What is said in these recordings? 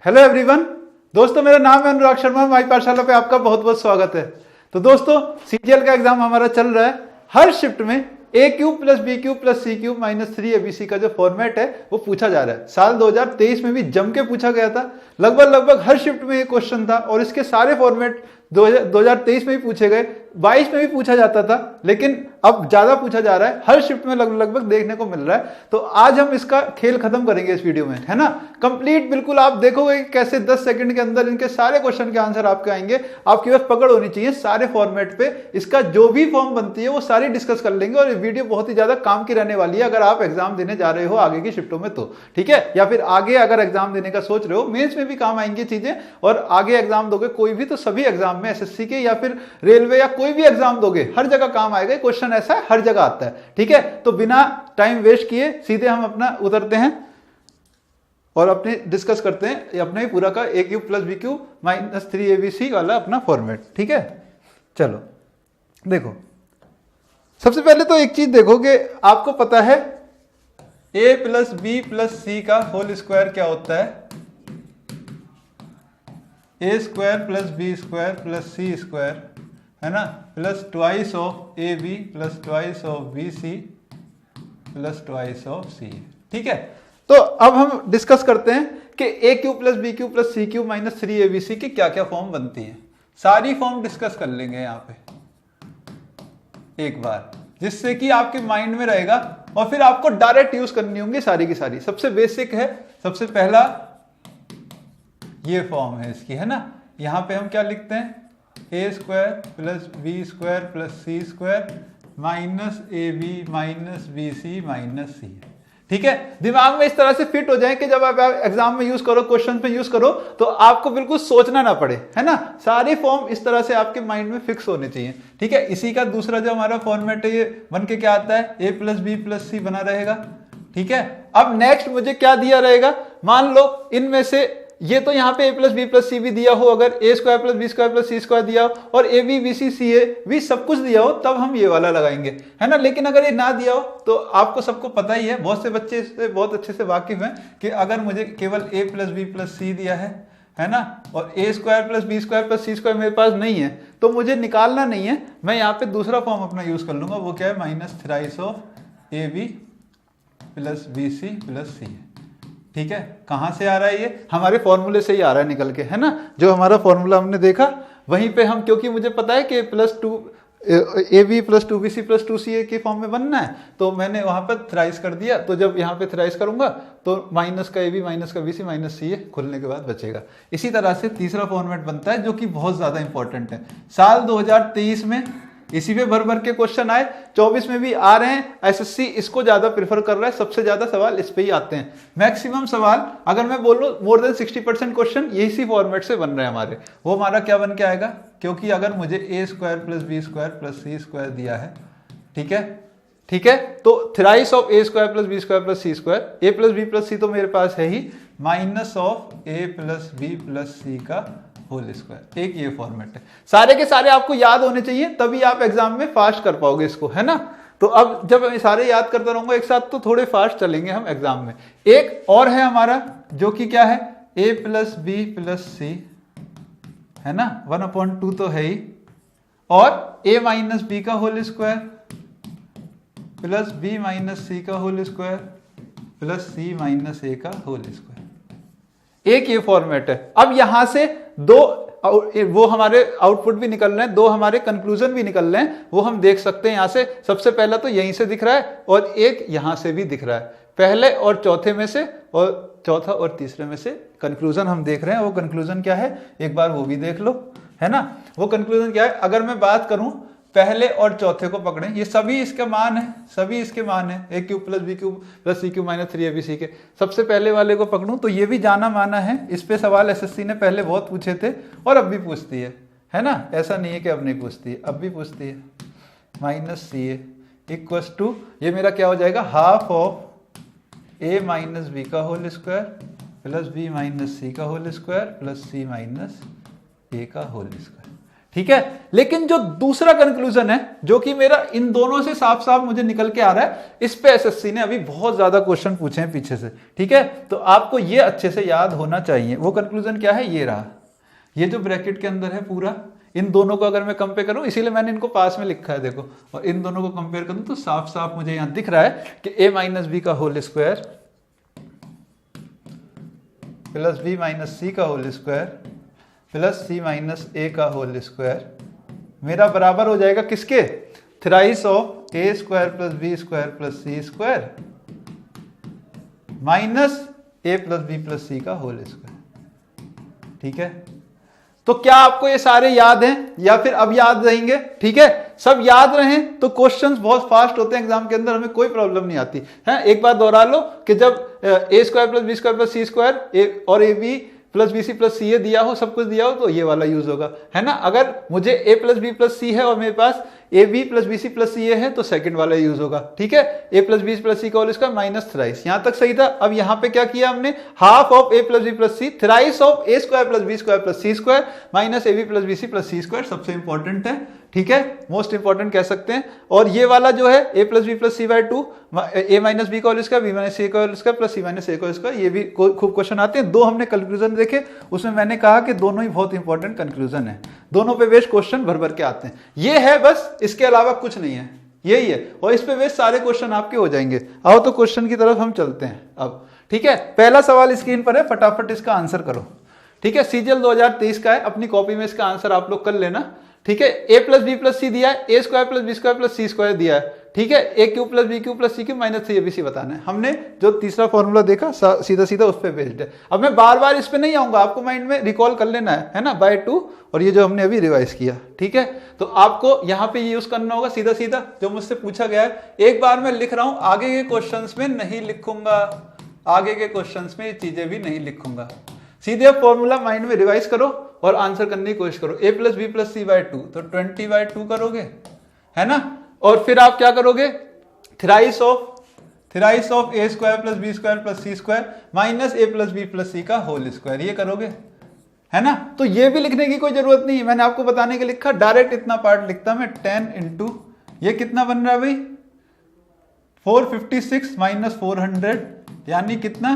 Hello everyone, दोस्तों मेरा नाम है अनुराग शर्मा। माई पाठशाला पे आपका बहुत बहुत स्वागत है। तो दोस्तों सीजीएल का एग्जाम हमारा चल रहा है। हर शिफ्ट में a cube plus B cube plus C cube minus 3abc का जो फॉर्मेट है वो पूछा जा रहा है। साल 2023 में भी जम के पूछा गया था। लगभग हर शिफ्ट में ये क्वेश्चन था और इसके सारे फॉर्मेट 2023 में भी पूछे गए, 22 में भी पूछा जाता था, लेकिन अब ज्यादा पूछा जा रहा है। हर शिफ्ट में लगभग देखने को मिल रहा है। तो आज हम इसका खेल खत्म करेंगे इस वीडियो में, है ना। कंप्लीट बिल्कुल आप देखोगे कैसे 10 सेकंड के अंदर इनके सारे क्वेश्चन के आंसर आपके आएंगे। आपकी बस पकड़ होनी चाहिए सारे फॉर्मेट पे। इसका जो भी फॉर्म बनती है वो सारी डिस्कस कर लेंगे और ये वीडियो बहुत ही ज्यादा काम की रहने वाली है अगर आप एग्जाम देने जा रहे हो आगे की शिफ्टों में, तो ठीक है। या फिर आगे अगर एग्जाम देने का सोच रहे हो, मेंस में भी काम आएंगी चीजें, और आगे एग्जाम दोगे कोई भी तो सभी एग्जाम में, एसएससी के या फिर रेलवे या कोई भी एग्जाम दोगे, हर जगह काम आएगा। क्वेश्चन ऐसा है, हर जगह आता है, ठीक है। तो बिना टाइम वेस्ट किए सीधे हम अपना उतरते हैं और अपने डिस्कस करते हैं अपने ही पूरा का a cube plus B cube minus 3abc वाला अपना फॉर्मेट, ठीक है। चलो देखो, सबसे पहले तो एक चीज देखो कि आपको पता है a प्लस बी प्लस सी का होल स्क्वायर क्या होता है। ए square plus B square plus सी स्क्वायर, है ना, plus twice of A B plus twice of b C plus twice of c, ठीक है। तो अब हम डिस्कस करते हैं कि a cube plus B cube plus C cube minus 3abc की क्या क्या फॉर्म बनती है। सारी फॉर्म डिस्कस कर लेंगे यहाँ पे एक बार, जिससे कि आपके माइंड में रहेगा और फिर आपको डायरेक्ट यूज करनी होंगी सारी की सारी। सबसे बेसिक है, सबसे पहला ये फॉर्म है इसकी, है ना। यहां पे हम क्या लिखते हैं, a square plus B square plus C square minus A B minus B C minus सी, ठीक है। दिमाग में इस तरह से फिट हो जाए कि जब आप एग्जाम में यूज करो, क्वेश्चन पे यूज करो, तो आपको बिल्कुल सोचना ना पड़े, है ना। सारे फॉर्म इस तरह से आपके माइंड में फिक्स होने चाहिए, ठीक है। इसी का दूसरा जो हमारा फॉर्मेट है ये बन के क्या आता है, ए प्लस बी प्लस सी बना रहेगा, ठीक है। अब नेक्स्ट मुझे क्या दिया रहेगा, मान लो इनमें से ये तो यहाँ पे a plus B plus c भी दिया हो, अगर a square plus B square plus C square दिया हो और ए बी बी सी सी ए भी सब कुछ दिया हो, तब हम ये वाला लगाएंगे, है ना। लेकिन अगर ये ना दिया हो तो आपको सबको पता ही है, बहुत से बच्चे इससे बहुत अच्छे से वाकिफ हैं कि अगर मुझे केवल a प्लस बी प्लस सी दिया है ना, और a square plus B square plus C square मेरे पास नहीं है, तो मुझे निकालना नहीं है। मैं यहाँ पे दूसरा फॉर्म अपना यूज कर लूंगा, वो क्या है, minus thrice of A B plus B C plus c, ठीक है। कहां से आ रहा है ये, हमारे फॉर्मूले से ही आ रहा है निकल के, है ना। जो हमारा फॉर्मूला हमने देखा वहीं पे हम, क्योंकि मुझे पता है कि plus two a B plus two b C plus two c a के फॉर्म में बनना है, तो मैंने वहां पर थ्राइस कर दिया। तो जब यहाँ पे थ्राइस करूंगा तो माइनस का ए बी माइनस का बी सी माइनस सी ए खुलने के बाद बचेगा। इसी तरह से तीसरा फॉर्मेट बनता है जो कि बहुत ज्यादा इंपॉर्टेंट है। साल 2023 में इसी पे भर के क्वेश्चन आए, 24 में भी आ रहे हैं। एसएससी इसको ज्यादा प्रेफर कर रहा है, सबसे ज्यादा सवाल इस पे ही आते हैं। मैक्सिमम सवाल अगर मैं बोलूं मोर देन 60% क्वेश्चन यही फॉर्मेट से बन रहे हैं हमारे। वो हमारा क्या बन के आएगा, क्योंकि अगर मुझे a square plus B square plus C square दिया है, ठीक है, ठीक है, तो thrice of A square plus B square plus C square, a plus B plus c तो मेरे पास है ही, minus of A plus B plus सी का होल स्क्वायर। एक ये फॉर्मेट है। सारे के सारे आपको याद होने चाहिए, तभी आप एग्जाम में फास्ट कर पाओगे इसको, है ना। तो अब जब मैं सारे याद करता रहूंगा एक साथ तो थोड़े फास्ट चलेंगे हम एग्जाम में। एक और है हमारा जो कि क्या है, a प्लस बी प्लस सी, है ना, 1/2 तो है ही, और a माइनस बी का whole square plus b minus सी का whole square plus c minus a का होल स्क्वायर। एक ये फॉर्मेट है। अब यहां से दो वो हमारे आउटपुट भी निकल रहे हैं, दो हमारे कंक्लूजन भी निकल रहे हैं, वो हम देख सकते हैं यहां से। सबसे पहला तो यहीं से दिख रहा है और एक यहां से भी दिख रहा है। पहले और चौथे में से और चौथा और तीसरे में से कंक्लूजन हम देख रहे हैं। वो कंक्लूजन क्या है एक बार वो भी देख लो, है ना। वो कंक्लूजन क्या है, अगर मैं बात करूं पहले और चौथे को पकड़ें, ये सभी इसके मान है, सभी इसके मान है, ए cube plus B cube plus सी क्यूब माइनस 3abc के। सबसे पहले वाले को पकड़ूं तो ये भी जाना माना है, इस पे सवाल एसएससी ने पहले बहुत पूछे थे और अब भी पूछती है ना। ऐसा नहीं है कि अब नहीं पूछती है, अब भी पूछती है। Minus c a equals to, ये मेरा क्या हो जाएगा, half of A minus B का whole square plus B minus सी का होल स्क्वायर प्लस सी माइनस ए का होल स्क्वायर, ठीक है। लेकिन जो दूसरा कंक्लूजन है जो कि मेरा इन दोनों से साफ साफ मुझे निकल के आ रहा है, इस पे एसएससी ने अभी बहुत ज्यादा क्वेश्चन पूछे हैं पीछे से, ठीक है। तो आपको ये अच्छे से याद होना चाहिए। वो कंक्लूजन क्या है, ये रहा, ये जो ब्रैकेट के अंदर है पूरा, इन दोनों को अगर मैं कंपेयर करूं, इसीलिए मैंने इनको पास में लिखा है देखो, और इन दोनों को कंपेयर करूं तो साफ साफ मुझे यहां दिख रहा है कि a माइनस बी का whole square plus b minus सी का whole square plus c minus a का होल स्क्वायर मेरा बराबर हो जाएगा किसके, thrice of a square plus b square plus c square minus a plus b plus c का whole square. ठीक है, तो क्या आपको ये सारे याद हैं या फिर अब याद रहेंगे? ठीक है, सब याद रहें तो क्वेश्चंस बहुत फास्ट होते हैं एग्जाम के अंदर, हमें कोई प्रॉब्लम नहीं आती है। एक बात दोहरा लो कि जब a square plus B square plus C square और a B plus B C plus C a दिया हो, सब कुछ दिया हो, तो ये वाला यूज होगा, है ना। अगर मुझे ए प्लस बी प्लस सी है और मेरे पास a B plus B C plus C a है तो सेकंड वाला यूज होगा। ठीक है, ए प्लस बी प्लस सी का होल स्क्वायर माइनस थ्राइस, यहां तक सही था। अब यहां पे क्या किया हमने, half of A plus B plus C thrice of A square plus B square plus C square minus A B plus B C plus C square, सबसे इंपॉर्टेंट है। ठीक है, मोस्ट इंपॉर्टेंट कह सकते हैं। और ये वाला जो है ए plus B plus c by two, a minus B का होल स्क्वायर बी माइनस सी का होल स्क्वायर प्लस सी माइनस ए का होल स्क्वायर, ये भी खूब क्वेश्चन आते हैं। दो हमने कंक्लूजन देखे, उसमें मैंने कहा कि दोनों ही बहुत इंपॉर्टेंट कंक्लूजन है, दोनों पे बेस्ड क्वेश्चन भर भर के आते हैं। ये है बस, इसके अलावा कुछ नहीं है, यही है। और इस पे बेस्ड सारे क्वेश्चन आपके हो जाएंगे। आओ तो क्वेश्चन की तरफ हम चलते हैं अब। ठीक है, पहला सवाल स्क्रीन पर है, फटाफट इसका आंसर करो। ठीक है, सीजीएल 2023 का है, अपनी कॉपी में इसका आंसर आप लोग कर लेना। ठीक है, ए प्लस बी प्लस सी दिया है, ए square plus B square plus सी स्क्वायर दिया है। ठीक है, a cube plus b cube plus c cube minus 3 a b c बताना है। हमने जो तीसरा फॉर्मूला देखा सीधा सीधा उस पर बेस्ड है। अब मैं बार बार इस पे नहीं आऊंगा, आपको माइंड में रिकॉल कर लेना है ना, बाय 2 और ये जो हमने अभी रिवाइज किया। ठीक है, तो आपको यहाँ पे यूज करना होगा सीधा सीधा जो मुझसे पूछा गया है। एक बार मैं लिख रहा हूं, आगे के क्वेश्चंस में नहीं लिखूंगा, आगे के क्वेश्चंस में ये चीजें भी नहीं लिखूंगा। सीधे फॉर्मूला माइंड में रिवाइज करो और आंसर करने की कोशिश करो। ए plus B plus c by 2 तो 20 बाय 2 करोगे, है ना। और फिर आप क्या करोगे, thrice of A square plus B square plus C square minus A plus B plus सी का होल स्क्वायर, ये करोगे, है ना। तो ये भी लिखने की कोई जरूरत नहीं है, मैंने आपको बताने के लिखा, डायरेक्ट इतना पार्ट लिखता मैं 10 इंटू ये कितना बन रहा है भाई 456 माइनस 400 यानी कितना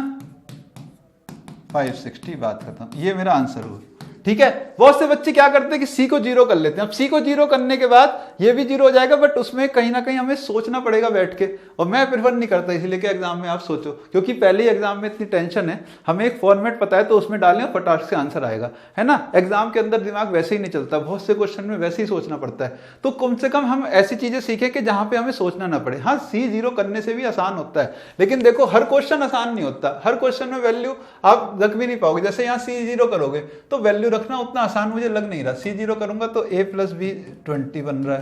560, बात खत्म। ये मेरा आंसर हुआ। ठीक है, बहुत से बच्चे क्या करते हैं कि सी को जीरो कर लेते हैं। अब सी को जीरो करने के बाद ये भी जीरो हो जाएगा, बट उसमें कहीं ना कहीं हमें सोचना पड़ेगा बैठ के, और मैं प्रेफर नहीं करता इसलिए कि एग्जाम में आप सोचो, क्योंकि पहले ही एग्जाम में इतनी टेंशन है। हमें एक फॉर्मेट पता है तो उसमें डालें और फटाक से आंसर आएगा, है ना। एग्जाम के अंदर दिमाग वैसे ही नहीं चलता, बहुत से क्वेश्चन में वैसे ही सोचना पड़ता है। तो कम से कम हम ऐसी चीजें सीखें कि जहां पे हमें सोचना ना पड़े। हाँ, सी जीरो करने से भी आसान होता है, लेकिन देखो हर क्वेश्चन आसान नहीं होता, हर क्वेश्चन में वैल्यू आप रख भी नहीं पाओगे। जैसे यहाँ सी जीरो करोगे तो वैल्यू रखना उतना आसान मुझे लग नहीं रहा। सी जीरो करूंगा तो a प्लस बी 20 बन रहा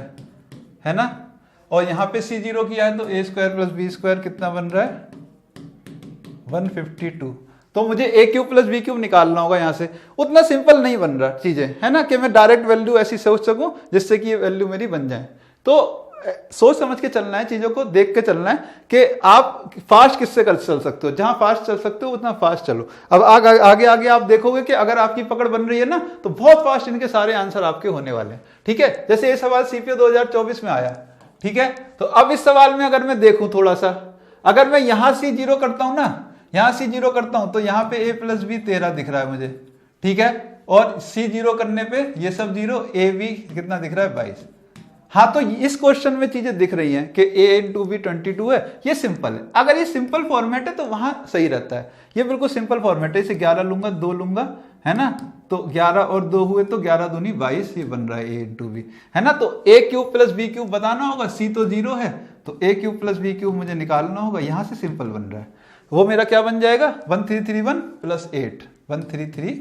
है ना। और यहां पे सी जीरो किया है तो A square plus B square कितना बन रहा है 152। तो मुझे A cube plus B cube निकालना होगा यहां से। उतना सिंपल नहीं बन रहा चीजें, है ना, कि मैं डायरेक्ट वैल्यू ऐसी सोच सकूं जिससे कि ये वैल्यू मेरी बन जाए। तो सोच समझ के चलना है, चीजों को देख के चलना है कि आप फास्ट किससे कर चल सकते हो, जहां फास्ट चल सकते हो उतना फास्ट चलो। अब आगे आगे आप देखोगे कि अगर आपकी पकड़ बन रही है ना तो बहुत फास्ट इनके सारे आंसर आपके होने वाले हैं। ठीक है, जैसे ये सवाल सीपीओ 2024 में आया। ठीक है, तो अब इस सवाल में अगर मैं देखूं थोड़ा सा, अगर मैं यहां सी जीरो करता हूं ना, यहां सी जीरो करता हूं तो यहां पे ए प्लस बी 13 दिख रहा है मुझे। ठीक है, और सी जीरो करने पे ये सब जीरो, ए बी कितना दिख रहा है 22। हाँ, तो इस क्वेश्चन में चीजें दिख रही हैं कि a इंटू बी 22 है, ये सिंपल है। अगर ये सिंपल फॉर्मेट है तो वहां सही रहता है, ये बिल्कुल सिंपल फॉर्मेट है। इसे 11 लूंगा 2 लूंगा, है ना, तो 11 और 2 हुए तो 11 दूनी 22, ये बन रहा है a इंटू बी, है ना। तो a cube plus B cube बताना होगा, c तो जीरो है तो a cube plus B cube मुझे निकालना होगा, यहां से सिंपल बन रहा है। वो मेरा क्या बन जाएगा 1331 प्लस 8 1339,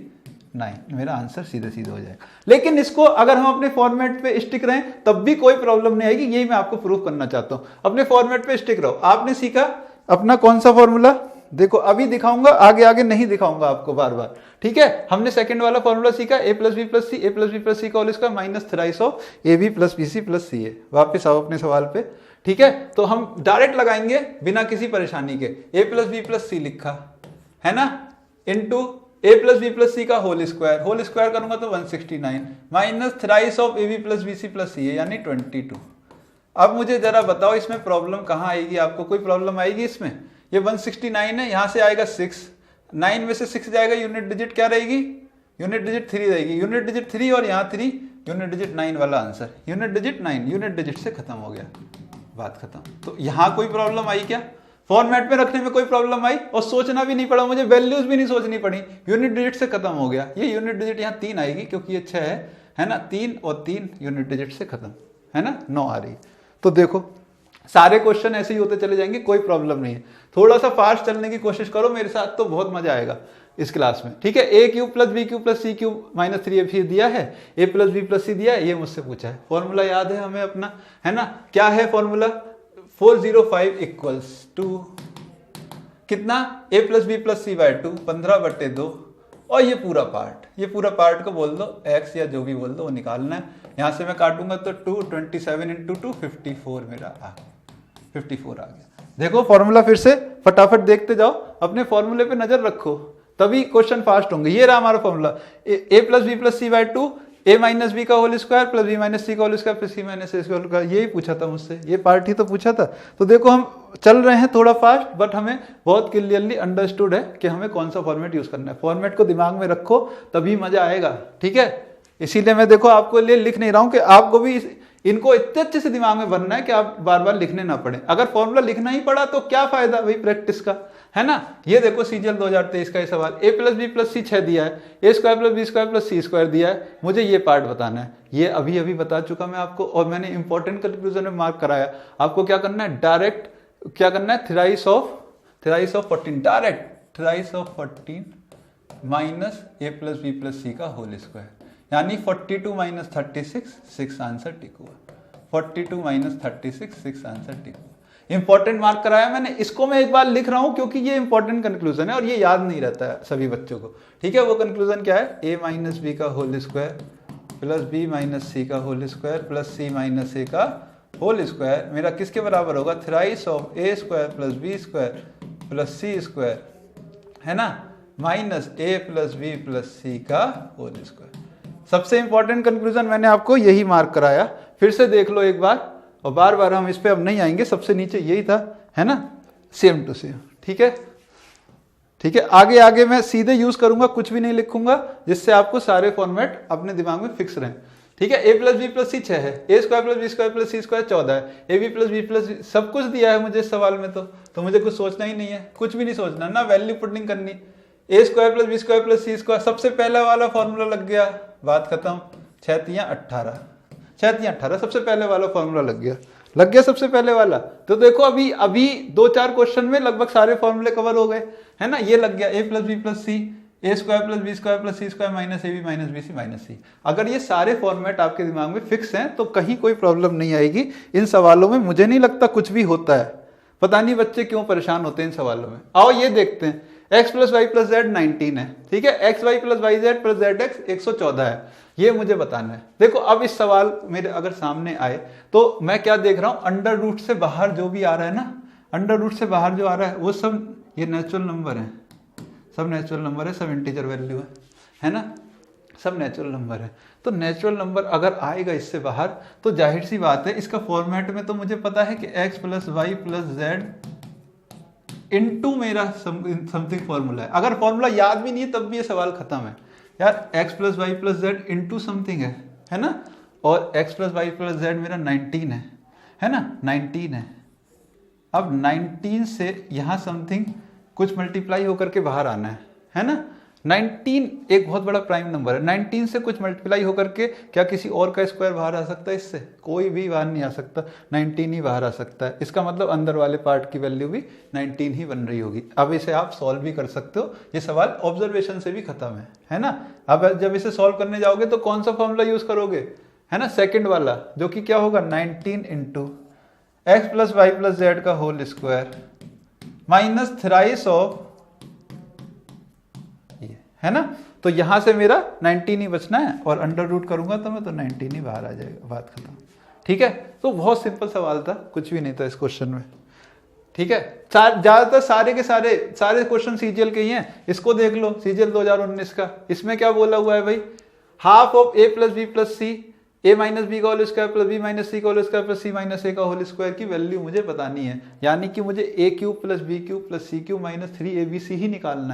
मेरा आंसर सीधे सीधे हो जाएगा। लेकिन इसको अगर हम अपने फॉर्मेट पे स्टिक रहें तब भी कोई प्रॉब्लम नहीं आएगी, यही मैं आपको प्रूफ करना चाहता हूं। अपने फॉर्मेट पे स्टिक रहो। आपने सीखा अपना कौन सा फॉर्मूला, देखो अभी दिखाऊंगा, आगे आगे नहीं दिखाऊंगा आपको बार बार। ठीक है, हमने सेकंड वाला फॉर्मूला सीखा, a plus B plus C, a plus B plus सी का whole square minus thrice of A B plus B C plus C a. वापिस आओ अपने सवाल पे। ठीक है, तो हम डायरेक्ट लगाएंगे बिना किसी परेशानी के। A plus B plus c लिखा है ना, इंटू प्लस बी प्लस सी का होल स्क्वायर करूंगा तो 169 minus thrice of A B plus B C plus c यानी 22। अब मुझे जरा बताओ इसमें प्रॉब्लम कहाँ आएगी, आपको कोई प्रॉब्लम आएगी इसमें? ये 169 है, यहाँ से आएगा 6, 9 में से 6 जाएगा, यूनिट डिजिट क्या रहेगी? यूनिट डिजिट 3 रहेगी, यूनिट डिजिट 3 और यहाँ 3, यूनिट डिजिट 9 वाला answer, unit digit 9, unit digit से खत्म हो गया, बात खत्म। तो यहाँ कोई प्रॉब्लम आई क्या? फॉर्मेट में रखने में कोई प्रॉब्लम आई? और सोचना भी नहीं पड़ा मुझे, वैल्यूज भी नहीं सोचनी पड़ी, यूनिट डिजिट से खत्म हो गया। ये यूनिट डिजिट यहाँ 3 आएगी क्योंकि ये 6 है ना, 3 और 3 यूनिट डिजिट से खत्म, है ना, 9 आ रही। तो देखो सारे क्वेश्चन ऐसे ही होते चले जाएंगे, कोई प्रॉब्लम नहीं है। थोड़ा सा फास्ट चलने की कोशिश करो मेरे साथ तो बहुत मजा आएगा इस क्लास में, ठीक है। ए cube plus B cube plus सी क्यूब माइनस 3ab दिया है, ए प्लस बी प्लस सी दिया है, ये मुझसे पूछा है। फॉर्मूला याद है हमें अपना, है ना, क्या है फॉर्मूला? 405 इक्वल्स टू कितना? ए plus B plus c by 2, 15/2, और ये पूरा पार्ट को बोल दो x या जो भी बोल दो वो निकालना है। यहां से मैं काटूंगा तो 227 इंटू 2 54 मेरा आ गया, 54 आ गया। देखो फॉर्मूला फिर से फटाफट देखते जाओ, अपने फॉर्मूले पे नजर रखो तभी क्वेश्चन फास्ट होंगे। ये रहा हमारा formula, a plus B plus c by 2, a minus B का whole square plus B minus सी का whole square plus C minus a square का, यही पूछा था मुझसे, ये पार्ट ही तो पूछा था। तो देखो हम चल रहे हैं थोड़ा फास्ट, बट हमें बहुत क्लियरली अंडरस्टूड है कि हमें कौन सा फॉर्मेट यूज करना है। फॉर्मेट को दिमाग में रखो तभी मजा आएगा, ठीक है। इसीलिए मैं देखो आपको लिए लिख नहीं रहा हूं कि आपको भी इनको इतने अच्छे से दिमाग में बनना है कि आप बार बार लिखने ना पड़े। अगर फॉर्मूला लिखना ही पड़ा तो क्या फायदा भाई प्रैक्टिस का, है ना। ये देखो सीजीएल 2023 का ये सवाल, ए प्लस बी प्लस सी 6 दिया है, ए square plus B square plus सी स्क्वायर दिया है, मुझे ये पार्ट बताना है। ये अभी अभी बता चुका मैं आपको, और मैंने इंपॉर्टेंट कंक्लूजन में मार्क कराया। आपको क्या करना है, डायरेक्ट क्या करना है, thrice of 14, direct thrice of 14 minus A plus B plus सी का होल स्क्वायर, यानी 42 माइनस 36, 6 आंसर टिक हुआ। 42 माइनस 36, 6 आंसर टिक हुआ। इंपॉर्टेंट मार्क कराया मैंने, इसको मैं एक बार लिख रहा हूं क्योंकि ये इंपॉर्टेंट कंक्लूजन है और ये याद नहीं रहता है सभी बच्चों को, ठीक है। वो कंक्लूजन क्या है, ए माइनस बी का whole square plus B minus सी का होल स्क्वायर प्लस सी माइनस ए का होल स्क्वायर मेरा किसके बराबर होगा, thrice of A square plus B square plus C square, है ना, माइनस ए प्लस बी प्लस सी का होल स्क्वायर। सबसे इंपॉर्टेंट कंक्लूजन मैंने आपको यही मार्क कराया, फिर से देख लो एक बार, और बार बार हम इस पे अब नहीं आएंगे, सबसे नीचे यही था, है ना, सेम टू सेम, ठीक है। ठीक है, आगे आगे मैं सीधे यूज करूंगा, कुछ भी नहीं लिखूंगा, जिससे आपको सारे फॉर्मेट अपने दिमाग में फिक्स रहे, ठीक है। ए प्लस बी प्लस सी 6 है, ए square plus B square plus सी स्क्वायर 14 है, A B plus B plus सब कुछ दिया है मुझे इस सवाल में, तो मुझे कुछ सोचना ही नहीं है, कुछ भी नहीं सोचना ना, वैल्यू पुटिंग करनी। A square plus B square plus C square, सबसे पहला वाला फॉर्मूला लग गया, बात खत्म। 6 तियां 18, 6 तियां 18, सबसे पहले वाला फॉर्मूला लग गया सबसे पहले वाला। तो देखो अभी 2-4 क्वेश्चन में लगभग सारे फॉर्मूले कवर हो गए, है ना। ये लग गया A plus B plus C, A square plus B square plus C square minus A B minus B C minus C. अगर ये सारे फॉर्मेट आपके दिमाग में फिक्स हैं तो कहीं कोई प्रॉब्लम नहीं आएगी इन सवालों में। मुझे नहीं लगता कुछ भी होता है, पता नहीं बच्चे क्यों परेशान होते हैं इन सवालों में। आओ ये देखते हैं, x plus Y plus Z 19 है, ठीक है, X Y plus Y Z plus Z X 114 है, ये मुझे बताना है। देखो अब इस सवाल मेरे अगर सामने आए तो मैं क्या देख रहा हूं, अंडर रूट से बाहर जो भी आ रहा है ना, अंडर रूट से बाहर जो आ रहा है वो सब ये नेचुरल नंबर है, सब नेचुरल नंबर है, सब इंटीजर वैल्यू है ना, सब नेचुरल नंबर है। तो नेचुरल नंबर अगर आएगा इससे बाहर तो जाहिर सी बात है इसका फॉर्मेट में तो मुझे पता है कि x plus Y plus Z into मेरा समथिंग फॉर्मूला है। अगर फॉर्मूला याद भी नहीं है तब भी ये सवाल खत्म है यार, x plus Y plus Z into something है ना, और x plus Y plus Z मेरा 19 है ना, 19 है। अब 19 से यहां समथिंग कुछ मल्टीप्लाई होकर के बाहर आना है ना। 19 एक बहुत बड़ा प्राइम नंबर है, 19 से कुछ मल्टीप्लाई होकर के क्या किसी और का स्क्वायर बाहर आ सकता है? इससे कोई भी बाहर नहीं आ सकता, 19 ही बाहर आ सकता है। इसका मतलब अंदर वाले पार्ट की वैल्यू भी 19 ही बन रही होगी। अब इसे आप सॉल्व भी कर सकते हो, ये सवाल ऑब्जर्वेशन से भी खत्म है ना। अब जब इसे सॉल्व करने जाओगे तो कौन सा फॉर्मूला यूज करोगे, है ना, सेकेंड वाला, जो कि क्या होगा 19 into X plus Y plus Z का whole square minus thrice of, है ना। तो यहां से मेरा 19 ही बचना है, और अंडर रूट करूंगा तो मैं तो 19 ही बाहर आ जाएगा, बात खत्म, ठीक है। तो बहुत सिंपल सवाल था, कुछ भी नहीं था इस क्वेश्चन में, ठीक है, ज्यादातर सारे के सारे क्वेश्चन सीजीएल के ही हैं। इसको देख लो, सीजीएल 2019 का, इसमें क्या बोला हुआ है भाई, half of A plus B plus C, A minus B का whole square plus B minus सी का होल स्क्वायर प्लस सी माइनस ए का होल स्क्वायर की वैल्यू मुझे बतानी है। यानी कि मुझे A cube plus B cube plus C cube minus 3abc ही निकालना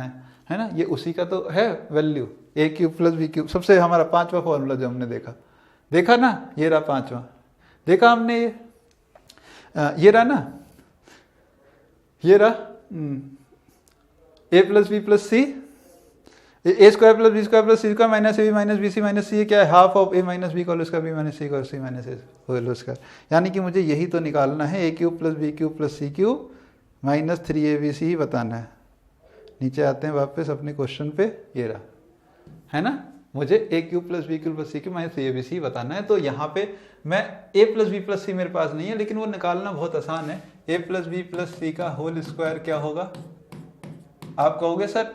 है ना। ये उसी का तो है value, A cube plus B cube. सबसे हमारा 5वां फॉर्मूला जो हमने देखा ना, ये रहा 5वां, देखा हमने ये रहा ना, ये रहा A plus B plus C, A square plus B square plus C square minus A B minus B C minus C, क्या है, half of A minus B का होल स्क्वायर बी माइनस सी का C minus A whole square. यानी कि मुझे यही तो निकालना है, ए cube plus B cube plus सी क्यूब माइनस 3abc ही बताना है। नीचे आते हैं वापस अपने क्वेश्चन पे, ये रहा है ना, मुझे A cube plus B cube plus C cube minus 3abc ही बताना है। तो यहाँ पे मैं A plus B plus C मेरे पास नहीं है, लेकिन वो निकालना बहुत आसान है। ए प्लस बी प्लस सी का होल स्क्वायर क्या होगा, आप कहोगे सर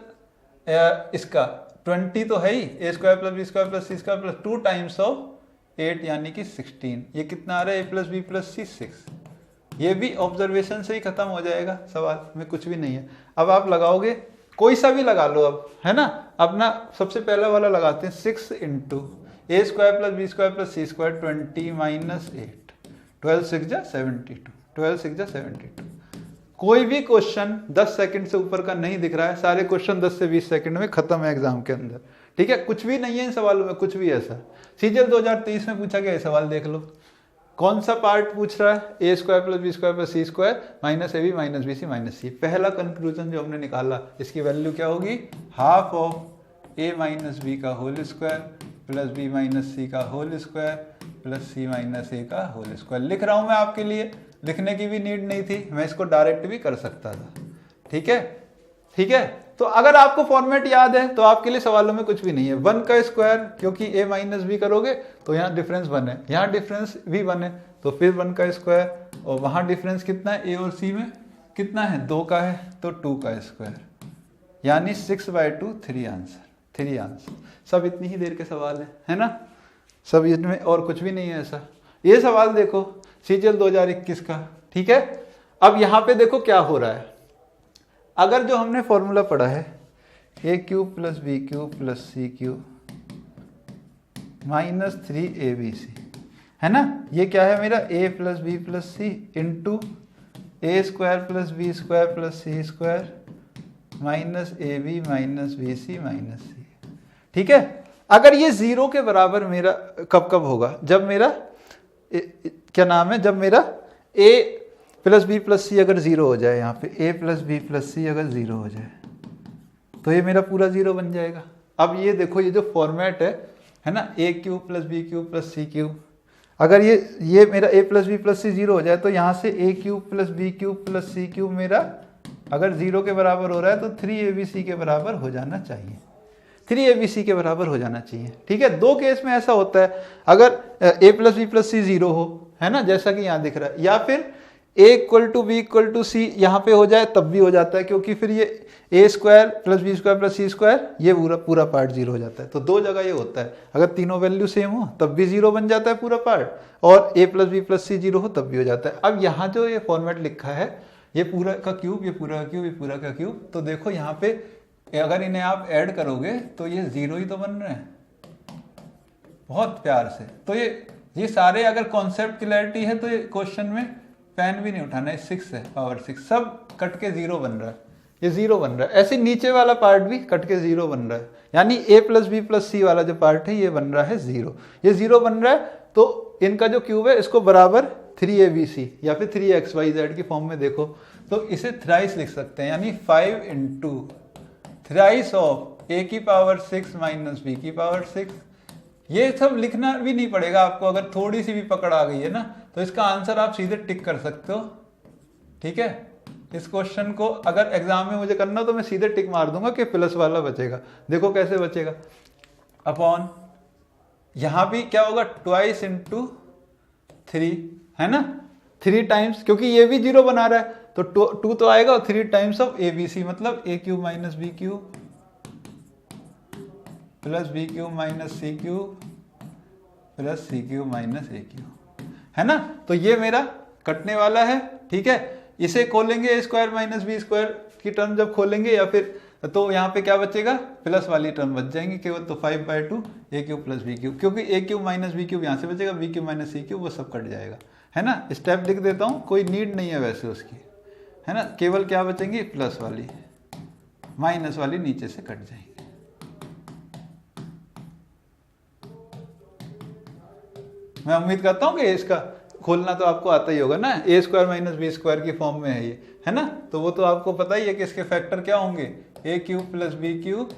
इसका 20 तो है ही, A square plus B square plus C square plus 2 times of 8 यानी कि 16। ये कितना आ रहा है, ए प्लस बी प्लस सी 6। ये भी ऑब्जर्वेशन से ही खत्म हो जाएगा, सवाल में कुछ भी नहीं है। अब आप लगाओगे, कोई सा भी लगा लो अब, है ना। अपना सबसे पहला वाला लगाते हैं, 6 into A square plus B square plus C square 20 minus 8, 12 6 जा 72, 12 6 जा 72। कोई भी क्वेश्चन 10 सेकंड से ऊपर का नहीं दिख रहा है, सारे क्वेश्चन 10 से 20 सेकंड में खत्म है एग्जाम के अंदर, ठीक है। कुछ भी नहीं है इन सवालों में, कुछ भी ऐसा। सीजीएल 2023 में पूछा गया ये सवाल देख लो, कौन सा पार्ट पूछ रहा है, ए square plus B square plus C square minus A B minus B C minus C. पहला कंक्लूजन जो हमने निकाला, इसकी वैल्यू क्या होगी, half of A minus B का whole square plus B minus सी का होल स्क्वायर प्लस सी माइनस ए का होल स्क्वायर। लिख रहा हूं मैं आपके लिए, लिखने की भी नीड नहीं थी, मैं इसको डायरेक्ट भी कर सकता था, ठीक है, ठीक है। तो अगर आपको फॉर्मेट याद है तो आपके लिए सवालों में कुछ भी नहीं है। 1 का स्क्वायर, क्योंकि ए माइनस बी करोगे तो यहाँ डिफरेंस 1 है, यहाँ डिफरेंस भी 1 है, तो फिर 1 का स्क्वायर, और वहाँ डिफरेंस कितना है, ए और सी में कितना है, 2 का है, तो 2 का स्क्वायर, यानी 6/2, 3 आंसर। सब इतनी ही देर के सवाल है ना, सब इसमें और कुछ भी नहीं है ऐसा। ये सवाल देखो सीजीएल 2021 का, ठीक है। अब यहाँ पे देखो क्या हो रहा है, अगर जो हमने फॉर्मूला पढ़ा है ए cube plus B cube plus सी क्यूब माइनस 3abc, है ना, ये क्या है मेरा, A plus B plus C into A square plus B square plus C square minus A B minus B C minus सी, ठीक है। अगर ये 0 के बराबर मेरा कब होगा, जब मेरा क्या नाम है, जब मेरा a प्लस बी प्लस सी अगर 0 हो जाए, यहाँ पे a प्लस बी प्लस सी अगर 0 हो जाए तो ये मेरा पूरा 0 बन जाएगा। अब ये देखो, ये जो फॉर्मेट है ना, A cube plus B cube plus C cube, अगर ये मेरा a plus B plus C 0 हो जाए तो यहाँ से A cube plus B cube plus C cube मेरा अगर 0 के बराबर हो रहा है तो 3abc के बराबर हो जाना चाहिए, 3abc के बराबर हो जाना चाहिए, ठीक है। 2 केस में ऐसा होता है, अगर a plus B plus C 0 हो, है ना, जैसा कि यहाँ दिख रहा है, या फिर a equal to B equal to C यहाँ पे हो जाए तब भी हो जाता है, क्योंकि फिर ये a square plus B square plus C square ये पूरा पार्ट 0 हो जाता है। तो 2 जगह ये होता है, अगर तीनों वैल्यू सेम हो तब भी 0 बन जाता है पूरा पार्ट, और a plus B plus C 0 हो तब भी हो जाता है। अब यहाँ जो ये फॉर्मेट लिखा है, ये पूरा का क्यूब, ये पूरा का क्यूब, ये पूरा का क्यूब, तो देखो यहाँ पे अगर इन्हें आप ऐड करोगे तो ये 0 ही तो बन रहे हैं, बहुत प्यार से। तो ये सारे अगर कॉन्सेप्ट क्लैरिटी है तो ये क्वेश्चन में पेन भी नहीं उठाना है, 6 है, पावर 6, सब कट के 0 बन रहा है, ये 0 बन रहा है। ऐसे नीचे वाला पार्ट भी कट के 0 बन रहा है, यानी a प्लस बी प्लस सी वाला जो पार्ट है ये बन रहा है 0, ये 0 बन रहा है। तो इनका जो क्यूब है इसको बराबर 3abc या फिर 3xyz की फॉर्म में देखो तो इसे थ्राइस लिख सकते हैं, यानी 5 इंटू थ्राइस ऑफ a की पावर 6 माइनस b की पावर 6। ये सब लिखना भी नहीं पड़ेगा आपको, अगर थोड़ी सी भी पकड़ आ गई है ना तो इसका आंसर आप सीधे टिक कर सकते हो, ठीक है। इस क्वेश्चन को अगर एग्जाम में मुझे करना तो मैं सीधे टिक मार दूंगा कि प्लस वाला बचेगा। देखो कैसे बचेगा, अपॉन यहां भी क्या होगा, ट्वाइस इंटू 3, है ना, 3 टाइम्स, क्योंकि ये भी 0 बना रहा है तो 2 तो आएगा, और 3 टाइम्स ऑफ abc, मतलब a cube minus B cube plus B cube minus C cube plus C cube minus A cube, है ना। तो ये मेरा कटने वाला है, ठीक है। इसे खोलेंगे ए स्क्वायर माइनस बी स्क्वायर की टर्म जब खोलेंगे, या फिर तो यहाँ पे क्या बचेगा, प्लस वाली टर्म बच जाएंगी केवल। तो 5/2 ए क्यूब प्लस बी क्यूब, क्योंकि ए क्यूब माइनस बी क्यूब यहाँ से बचेगा, B cube minus C cube वो सब कट जाएगा, है ना। स्टेप लिख देता हूँ, कोई नीड नहीं है वैसे उसकी, है ना। केवल क्या बचेंगी, प्लस वाली, माइनस वाली नीचे से कट जाएंगी। मैं उम्मीद करता हूँ कि इसका खोलना तो आपको आता ही होगा ना, ए स्क्वायर माइनस बी स्क्वायर की फॉर्म में है ये, है ना। तो वो तो आपको पता ही है कि इसके फैक्टर क्या होंगे, ए क्यूब प्लस बी क्यूब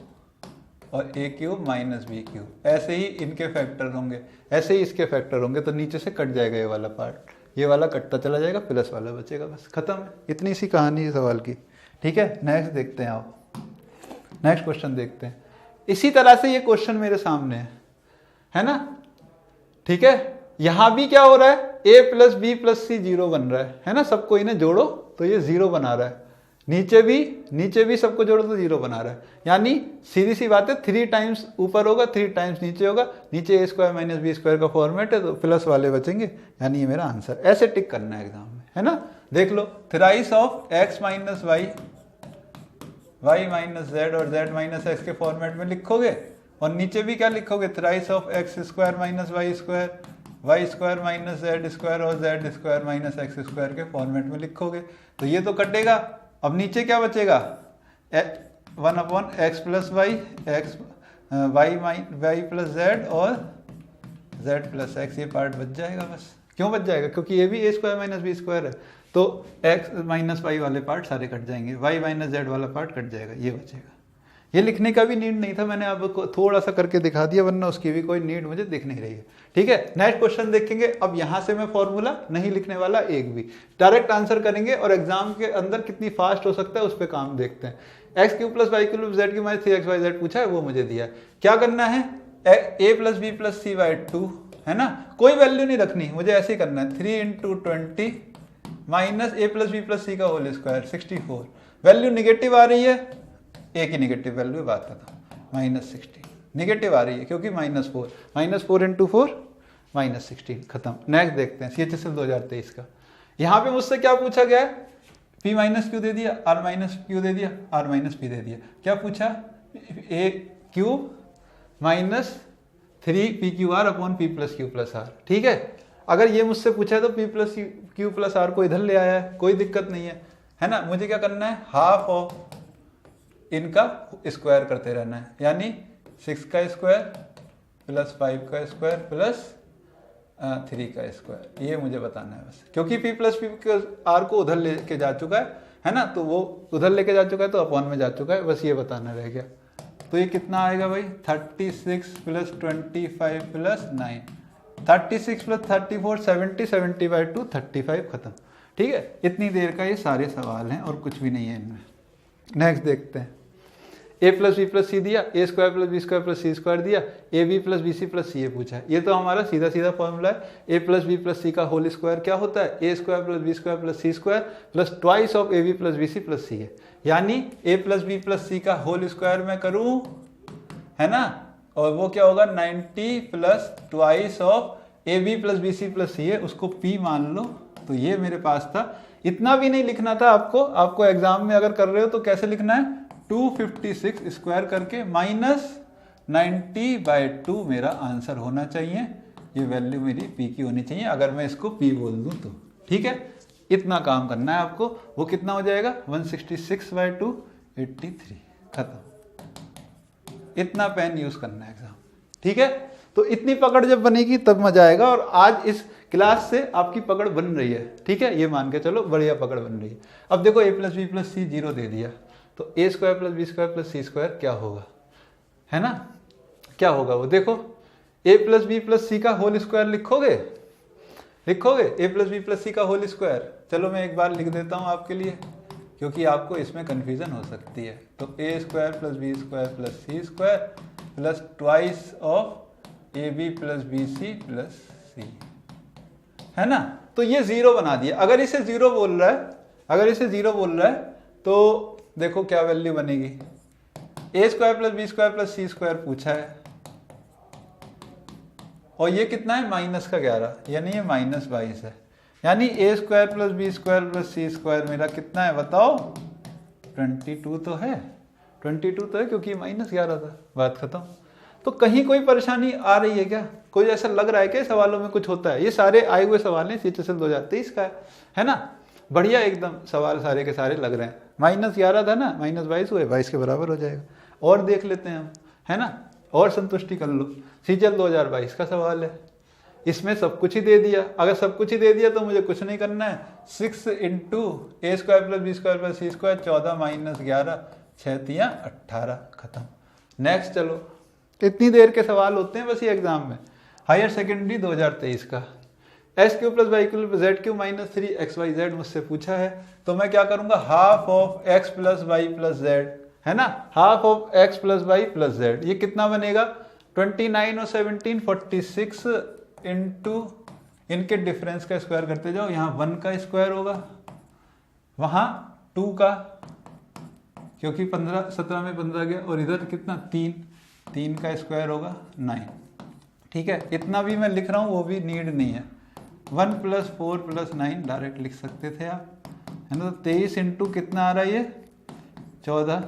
और ए क्यूब माइनस बी क्यूब, ऐसे ही इनके फैक्टर होंगे, ऐसे ही इसके फैक्टर होंगे। तो नीचे से कट जाएगा ये वाला पार्ट, ये वाला कटता चला जाएगा, प्लस वाला बचेगा, बस खत्म है। इतनी सी कहानी है सवाल की, ठीक है। नेक्स्ट देखते हैं, आप नेक्स्ट क्वेश्चन देखते हैं। इसी तरह से ये क्वेश्चन मेरे सामने है ना, ठीक है। यहां भी क्या हो रहा है, a plus B plus C 0 बन रहा है ना। सबको इन्हें जोड़ो तो ये 0 बना रहा है, नीचे भी सबको जोड़ो तो 0 बना रहा है। यानी सीधी सी बात है, 3 टाइम्स ऊपर होगा 3 टाइम्स नीचे होगा, नीचे ए स्क्वायर माइनस बी स्क्वायर का फॉर्मेट है तो प्लस वाले बचेंगे, यानी ये मेरा आंसर। ऐसे टिक करना है एग्जाम में, है ना। देख लो, thrice of X minus Y, Y minus Z और जेड माइनस एक्स के फॉर्मेट में लिखोगे, और नीचे भी क्या लिखोगे, thrice of X square minus Y square, Y square minus Z square और Z square minus X square के फॉर्मेट में लिखोगे। तो ये तो कटेगा। अब नीचे क्या बचेगा, 1/x plus Y, X Y plus Z और जेड प्लस एक्स, ये पार्ट बच जाएगा बस। क्यों बच जाएगा, क्योंकि ये भी A square minus B square है, तो एक्स माइनस वाई वाले पार्ट सारे कट जाएंगे, वाई माइनस जेड वाला पार्ट कट जाएगा, ये बचेगा। ये लिखने का भी नीड नहीं था, मैंने आपको थोड़ा सा करके दिखा दिया, वरना उसकी भी कोई नीड मुझे दिख नहीं रही है, ठीक है। नेक्स्ट क्वेश्चन देखेंगे। अब यहां से मैं फॉर्मूला नहीं लिखने वाला एक भी, डायरेक्ट आंसर करेंगे, और एग्जाम के अंदर कितनी फास्ट हो सकता है उस पर काम देखते हैं। X cube plus Y cube Z की माइनस 3xyz पूछा है, वो मुझे दिया है। क्या करना है, ए plus B plus C by 2, है ना। कोई वैल्यू नहीं रखनी, मुझे ऐसे ही करना है, 3 × 20 माइनस ए प्लस बी प्लस सी का होल स्क्वायर 64। वैल्यू निगेटिव आ रही है, एक ही निगेटिव वैल्यू बात था, -16 निगेटिव आ रही है, क्योंकि -4 × 4 -16, खत्म। नेक्स्ट देखते हैं, CHSL 2023 का। यहाँ पे मुझसे क्या पूछा गया है, P माइनस क्यू दे दिया, R माइनस क्यू दे दिया, R माइनस P दे दिया। क्या पूछा, A cube minus 3PQR upon P plus Q plus R, ठीक है। अगर ये मुझसे पूछा है तो P plus Q plus R को इधर ले आया है, कोई दिक्कत नहीं है ना। मुझे क्या करना है, हाफ ऑफ इनका स्क्वायर करते रहना है, यानी 6 का स्क्वायर प्लस 5 का स्क्वायर प्लस 3 का स्क्वायर, ये मुझे बताना है बस। क्योंकि P प्लस R को उधर लेके जा चुका है ना, तो वो उधर लेके जा चुका है तो अपॉन में जा चुका है, बस ये बताना रह गया। तो ये कितना आएगा भाई, 36 प्लस 25 प्लस 9, 36 प्लस 34 70, 70/2 35, खत्म, ठीक है। इतनी देर का ये सारे सवाल हैं और कुछ भी नहीं है इनमें। नेक्स्ट देखते हैं। ए प्लस बी प्लस सी दिया, A square plus B square plus C square दिया, A B plus B C plus C A पूछा है। ये तो हमारा सीधा सीधा फॉर्मूला है। ए प्लस बी प्लस सी का होल स्क्वायर क्या होता है, ए square plus B square plus C square plus twice of A B plus B C plus C A. यानी ए प्लस बी प्लस सी का होल स्क्वायर मैं करूं, है ना, और वो क्या होगा 90 plus twice of A B plus B C plus C A, उसको पी मान लो। तो ये मेरे पास था। इतना भी नहीं लिखना था आपको एग्जाम में अगर कर रहे हो तो कैसे लिखना है, 256 स्क्वायर करके -90/2 मेरा आंसर होना चाहिए। ये वैल्यू मेरी पी की होनी चाहिए, अगर मैं इसको पी बोल दूं तो, ठीक है। इतना काम करना है आपको। वो कितना हो जाएगा, 166/2 83, खत्म। इतना पेन यूज करना है एग्जाम, ठीक है। तो इतनी पकड़ जब बनेगी तब मजा आएगा, और आज इस क्लास से आपकी पकड़ बन रही है, ठीक है। ये मान के चलो बढ़िया पकड़ बन रही है। अब देखो A plus B plus C 0 दे दिया, तो A square plus B square plus C square क्या होगा, है ना, क्या होगा वो देखो। ए प्लस बी प्लस सी का होल स्क्वायर लिखोगे ए प्लस बी प्लस सी का होल स्क्वायर। चलो मैं एक बार लिख देता हूँ आपके लिए, क्योंकि आपको इसमें कंफ्यूजन हो सकती है। तो A square plus B square plus C square plus twice of A B plus B C plus सी, है ना। तो ये 0 बना दिया। अगर इसे 0 बोल रहा है तो देखो क्या वैल्यू बनेगी, A square plus B square plus C square पूछा है, और ये कितना है -11, यानी ये -22 है। यानी A square plus B square plus C square मेरा कितना है बताओ? 22 तो है, 22 तो है क्योंकि -11 था। बात खत्म। तो कहीं कोई परेशानी आ रही है क्या? कोई ऐसा लग रहा है कि सवालों में कुछ होता है? ये सारे आए हुए सवाल हैं CHSL 2023 का है ना? बढ़िया एकदम सवाल सारे के सारे लग रहे हैं। -11 था ना, -22 हुए, 22 के बराबर हो जाएगा। और देख लेते हैं हम, है ना? और संतुष्टि कर लो। CHSL 2022 का सवाल है, इसमें सब कुछ ही दे दिया। अगर सब कुछ ही दे दिया तो मुझे कुछ नहीं करना है। 6 into A square plus B square plus C square 14 - 11 6 तियां 18 खत्म। नेक्स्ट चलो। इतनी देर के सवाल होते हैं बस ये एग्जाम में। हायर सेकेंडरी 2023 का SQ plus Y cube Z cube -3 XYZ मुझसे पूछा है, तो मैं क्या करूंगा? Half of x plus Y plus Z, है ना? Half of x plus Y plus Z, ये कितना बनेगा? 29 और 17 46 इंटू इनके डिफरेंस का स्क्वायर करते जाओ। यहाँ 1 का स्क्वायर होगा, वहाँ 2 का, क्योंकि 15 17 में 15 गया, और इधर कितना? 3 का स्क्वायर होगा 9। ठीक है, इतना भी मैं लिख रहा हूँ, वो भी नीड नहीं है। 1 + 4 + 9 डायरेक्ट लिख सकते थे आप, है ना? तो 23 इंटू कितना आ रहा है? ये 14।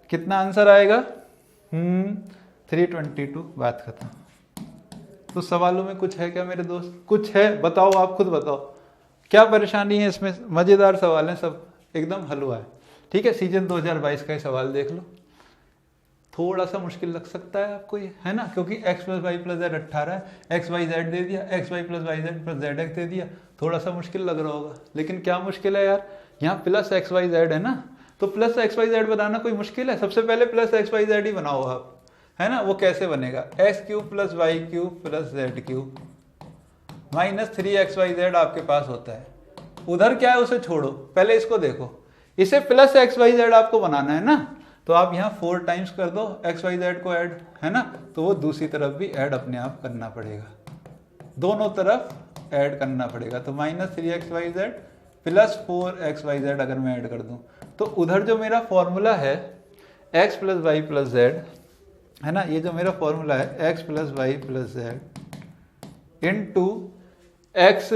कितना आंसर आएगा? 322। बात खत्म। तो सवालों में कुछ है क्या मेरे दोस्त? कुछ है? बताओ, आप खुद बताओ क्या परेशानी है इसमें? मजेदार सवाल है सब, एकदम हलवा है। ठीक है, CHSL 2022 का ही सवाल देख लो। थोड़ा सा मुश्किल लग सकता है आपको ये, है ना? क्योंकि x plus Y plus Z 18 है, XYZ दे दिया, XY plus YZ plus ZX दे दिया। थोड़ा सा मुश्किल लग रहा होगा, लेकिन क्या मुश्किल है यार? यहाँ प्लस XYZ है ना, तो प्लस XYZ बनाना कोई मुश्किल है? सबसे पहले प्लस XYZ ही बनाओ आप, है ना? वो कैसे बनेगा? x³ plus y³ plus z³ -3xyz आपके पास होता है। उधर क्या है उसे छोड़ो, पहले इसको देखो। इसे प्लस XYZ आपको बनाना है ना, तो आप यहाँ 4 टाइम्स कर दो XYZ को ऐड, है ना? तो वो दूसरी तरफ भी ऐड अपने आप करना पड़ेगा, दोनों तरफ ऐड करना पड़ेगा। तो -3xyz प्लस 4xyz अगर मैं ऐड कर दूं, तो उधर जो मेरा फॉर्मूला है x plus Y plus Z, है ना? ये जो मेरा फॉर्मूला है x plus Y plus Z into X,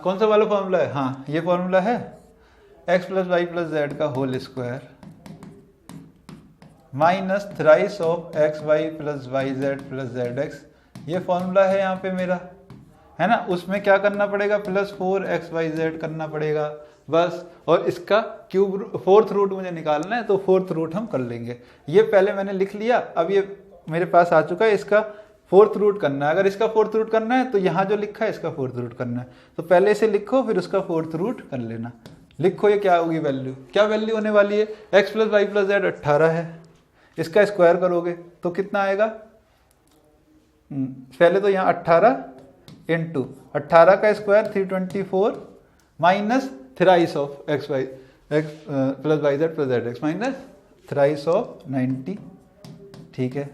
कौन सा वाला फॉर्मूला है? हाँ, ये फॉर्मूला है x plus Y plus Z का whole square minus thrice of XY plus YZ plus ZX, ये फॉर्मूला है यहाँ पे मेरा, है ना? उसमें क्या करना पड़ेगा? प्लस 4xyz करना पड़ेगा बस। और इसका क्यूब 4th रूट मुझे निकालना है, तो 4th रूट हम कर लेंगे। ये पहले मैंने लिख लिया, अब ये मेरे पास आ चुका है। इसका 4th रूट करना है। अगर इसका 4th रूट करना है तो यहाँ जो लिखा है इसका 4th रूट करना है। तो पहले इसे लिखो, फिर उसका 4th रूट कर लेना। लिखो ये क्या होगी वैल्यू, क्या वैल्यू होने वाली है? x plus Y plus Z 18 है, इसका स्क्वायर करोगे तो कितना आएगा? पहले तो यहाँ 18 इंटू 18 का square 324 minus thrice of x plus Y Z plus Z X minus thrice of 90। ठीक है,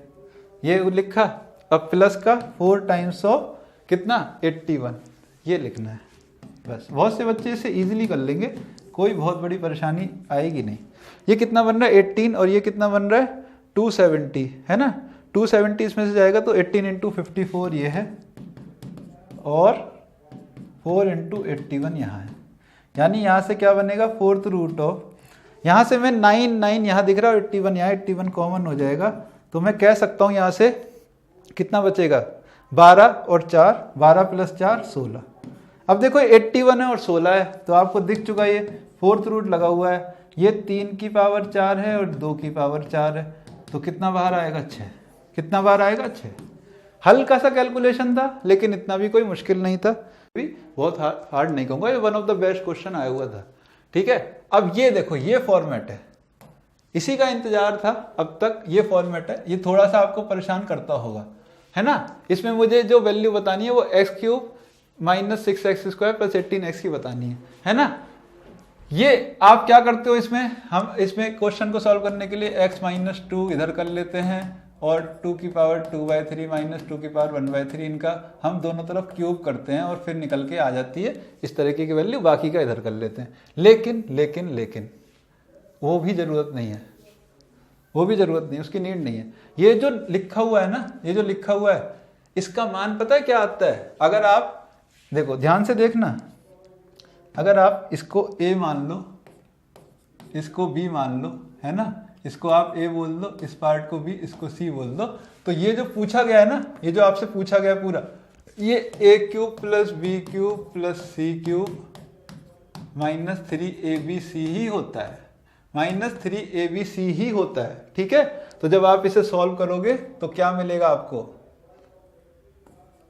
ये लिखा। अब प्लस का 4 टाइम्स ऑफ कितना? 81, ये लिखना है बस। बहुत से बच्चे इसे इजीली कर लेंगे, कोई बहुत बड़ी परेशानी आएगी नहीं। ये कितना बन रहा है? 18, और ये कितना बन रहा है? 270, है ना? 270 इसमें से जाएगा तो 18 इंटू 54 ये है, और 4 इंटू 81 यहाँ है। यानी यहाँ से क्या बनेगा? 4th रूट ऑफ, यहाँ से मैं 9 यहाँ दिख रहा है, 81 यहाँ, 81 कॉमन हो जाएगा। तो मैं कह सकता हूँ यहाँ से कितना बचेगा? 12 और 4, 12 प्लस 4 16। अब देखो 81 है और 16 है, तो आपको दिख चुका ये 4th रूट लगा हुआ है। ये 3 की पावर 4 है और 2 की पावर 4 है, तो कितना बाहर आएगा? 6। कितना बाहर आएगा? 6। हल्का सा कैलकुलेशन था, लेकिन इतना भी कोई मुश्किल नहीं था, भी बहुत हार्ड नहीं कहूँगा। ये one of the best question आया हुआ था। ठीक है, अब ये देखो, ये फॉर्मेट है, इसी का इंतजार था अब तक। ये फॉर्मेट है, ये थोड़ा सा आपको परेशान करता होगा, है ना? इसमें मुझे जो वैल्यू बतानी है वो x³ minus 6x² plus 18x की बतानी है ना? ये आप क्या करते हो इसमें? हम इसमें क्वेश्चन को सॉल्व करने के लिए x माइनस 2 इधर कर लेते हैं, और 2 की पावर 2/3 माइनस 2 की पावर 1/3, इनका हम दोनों तरफ क्यूब करते हैं, और फिर निकल के आ जाती है इस तरीके की वैल्यू। बाकी का इधर कर लेते हैं। लेकिन वो भी ज़रूरत नहीं है, वो भी ज़रूरत नहीं है, उसकी नीड नहीं है। ये जो लिखा हुआ है ना, ये जो लिखा हुआ है, इसका मान पता है क्या आता है? अगर आप देखो ध्यान से देखना, अगर आप इसको A मान लो, इसको B मान लो, है ना, इसको आप A बोल दो, इस पार्ट को B, इसको C बोल दो, तो ये जो पूछा गया है ना, ये जो आपसे पूछा गया पूरा, ये a³ plus b³ plus c³ minus 3abc ही होता है, माइनस 3abc ही होता है। ठीक है, तो जब आप इसे सॉल्व करोगे तो क्या मिलेगा आपको,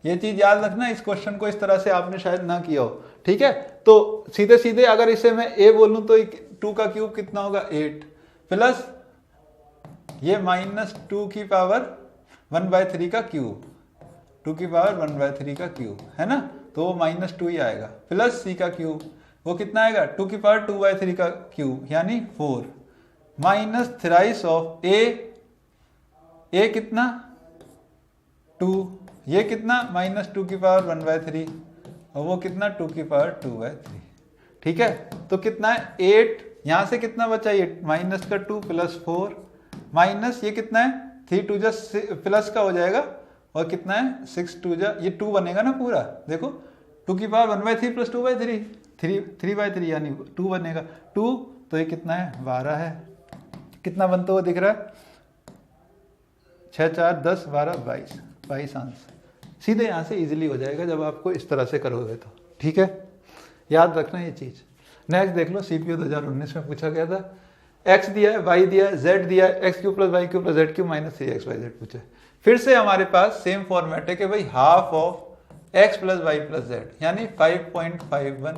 ये चीज याद रखना, इस क्वेश्चन को इस तरह से आपने शायद ना किया हो। ठीक है, तो सीधे सीधे अगर इसे मैं a बोलूं तो 2 का क्यूब कितना होगा 8 प्लस ये माइनस 2 की पावर 1/3 का क्यूब, 2 की पावर 1/3 का क्यूब, है ना, तो वो -2 ही आएगा, प्लस c का क्यूब, वो कितना आएगा 2 की पावर 2/3 का क्यूब यानी 4, माइनस थ्राइस ऑफ a कितना 2, ये कितना -2 की पावर 1/3 और वो कितना 2 की पावर 2/3। ठीक है, तो कितना है 8, यहां से कितना बचा, ये माइनस का 2 प्लस 4 माइनस ये कितना है 3 2 प्लस का हो जाएगा और कितना है 6 2 ये 2 बनेगा ना पूरा, देखो 2 की पावर 1/3 प्लस 2/3 3/3 यानी 2 बनेगा 2, तो ये कितना है 12 है, कितना बनता हुआ दिख रहा है 6 4 10 12 22 आंसर। सीधे यहाँ से इजीली हो जाएगा जब आपको इस तरह से करोगे तो। ठीक है, याद रखना ये चीज। नेक्स्ट देख लो, सीपीयू 2019 में पूछा गया था, x दिया है, y दिया है, z दिया है, x³ plus y³ plus z³ minus 3xyz पूछा है। फिर से हमारे पास सेम फॉर्मेट है कि भाई half of x plus y plus z यानी 5.51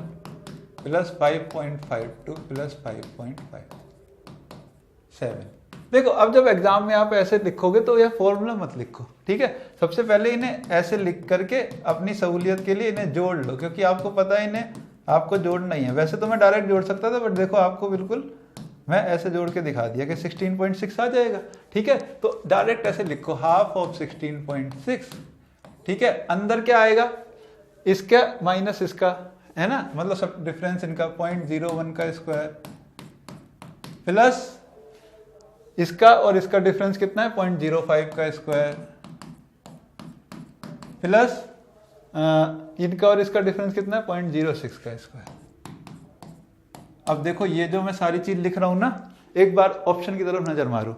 प्लस 5.52 प्लस 5.57। देखो अब जब एग्जाम में आप ऐसे लिखोगे तो यह फॉर्मूला मत लिखो। ठीक है, सबसे पहले इन्हें ऐसे लिख करके अपनी सहूलियत के लिए इन्हें जोड़ लो, क्योंकि आपको पता है इन्हें आपको जोड़ना ही है। वैसे तो मैं डायरेक्ट जोड़ सकता था, बट देखो आपको बिल्कुल मैं ऐसे जोड़ के दिखा दिया कि 16.6 आ जाएगा। ठीक है, तो डायरेक्ट ऐसे लिखो हाफ ऑफ 16.6। ठीक है, अंदर क्या आएगा, इसका माइनस इसका, है ना, मतलब सब डिफरेंस इनका 0.01 का स्क्वायर प्लस इसका और इसका डिफरेंस कितना है 0.05 का स्क्वायर प्लस इनका और इसका डिफरेंस कितना है 0.06 का स्क्वायर। अब देखो ये जो मैं सारी चीज लिख रहा हूं ना, एक बार ऑप्शन की तरफ नजर मारो,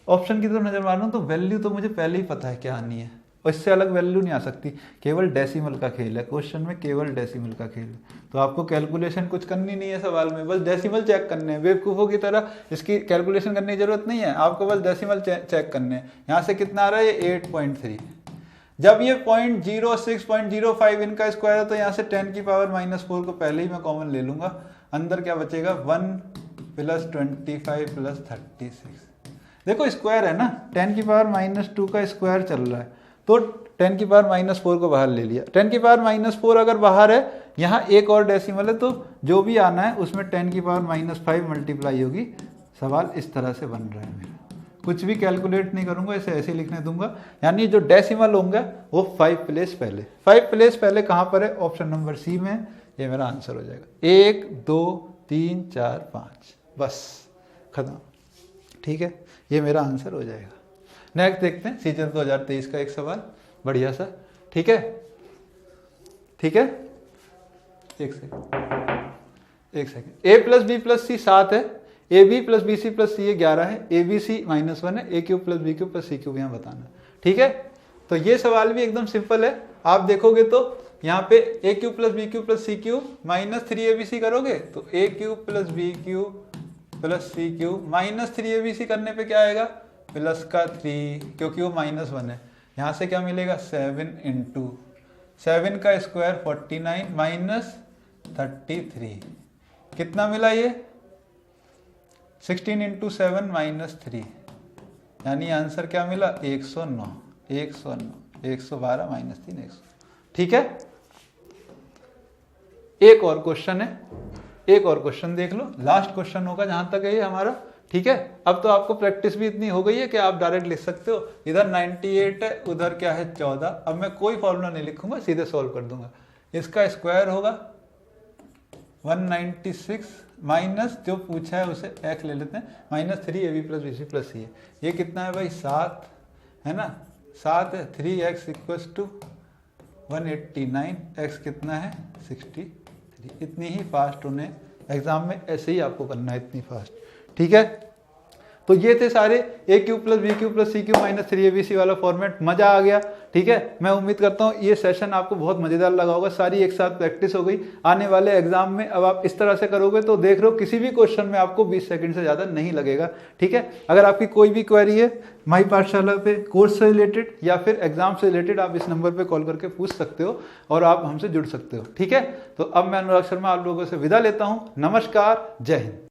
ऑप्शन की तरफ नजर मारो तो वैल्यू तो मुझे पहले ही पता है क्या आनी है, और इससे अलग वैल्यू नहीं आ सकती। केवल डेसिमल का खेल है, क्वेश्चन में केवल डेसिमल का खेल है, तो आपको कैलकुलेशन कुछ करनी नहीं है सवाल में, बस डेसिमल चेक करने हैं। बेवकूफ़ों की तरह इसकी कैलकुलेशन करने की जरूरत नहीं है, आपको बस डेसिमल चेक करने हैं। यहाँ से कितना आ रहा है, ये 8.3। जब ये 0.06 0.05 इनका स्क्वायर है तो यहाँ से 10 की पावर -4 को पहले ही मैं कॉमन ले लूंगा, अंदर क्या बचेगा 1 प्लस 25 प्लस 36। देखो स्क्वायर है ना, 10 की पावर -2 का स्क्वायर चल रहा है, तो 10 की पावर -4 को बाहर ले लिया। 10 की पावर -4 अगर बाहर है, यहाँ एक और डेसिमल है, तो जो भी आना है उसमें 10 की पावर -5 मल्टीप्लाई होगी। सवाल इस तरह से बन रहा है मेरा, कुछ भी कैलकुलेट नहीं करूंगा, इसे ऐसे लिखने दूंगा। यानी जो डेसिमल होंगे वो 5 प्लेस पहले, 5 प्लेस पहले कहाँ पर है, ऑप्शन नंबर सी में। ये मेरा आंसर हो जाएगा 1 2 3 4 5, बस खत्म। ठीक है, ये मेरा आंसर हो जाएगा। नेक्स्ट देखते हैं सीजन 2023 का एक सवाल बढ़िया सा। ठीक है, ठीक है, एक second. a plus B plus C 7 है, A B plus B C plus C ये 11 है, ए बी सी -1 है, a³ plus b³ plus c³ यहाँ बताना। ठीक है, तो ये सवाल भी एकदम सिंपल है। आप देखोगे तो यहाँ पे a³ plus b³ plus c³ -3abc करोगे तो a³ plus b³ plus c³ -3abc करने पे क्या आएगा, प्लस का 3, क्योंकि वो -1 है। यहाँ से क्या मिलेगा 7 × 7 का स्क्वायर 49 -33, कितना मिला ये 16 × 7 -3, यानी आंसर क्या मिला 109 112 -3 100। ठीक है, एक और क्वेश्चन है, एक और क्वेश्चन देख लो, लास्ट क्वेश्चन होगा जहां तक है ये हमारा। ठीक है, अब तो आपको प्रैक्टिस भी इतनी हो गई है कि आप डायरेक्ट लिख सकते हो। इधर 98 है, उधर क्या है 14। अब मैं कोई फॉर्मूला नहीं लिखूंगा, सीधे सॉल्व कर दूंगा। इसका स्क्वायर होगा 196 माइनस जो पूछा है उसे x ले लेते हैं, -3ab plus bc plus c है। ये कितना है भाई 7 है ना, 7 है, 3x = 189, x कितना है 63। इतनी ही फास्ट उन्हें एग्जाम में ऐसे ही आपको करना है, इतनी फास्ट। ठीक है, तो ये थे सारे A cube plus B cube plus C cube minus 3abc वाला फॉर्मेट। मजा आ गया। ठीक है, मैं उम्मीद करता हूँ ये सेशन आपको बहुत मजेदार लगा होगा। सारी एक साथ प्रैक्टिस हो गई। आने वाले एग्जाम में अब आप इस तरह से करोगे तो देख रहे हो किसी भी क्वेश्चन में आपको 20 सेकंड से ज्यादा नहीं लगेगा। ठीक है, अगर आपकी कोई भी क्वेरी है माई पाठशाला पे कोर्स से रिलेटेड या फिर एग्जाम से रिलेटेड, आप इस नंबर पे कॉल करके पूछ सकते हो और आप हमसे जुड़ सकते हो। ठीक है, तो अब मैं अनुराग शर्मा आप लोगों से विदा लेता हूँ। नमस्कार, जय हिंद।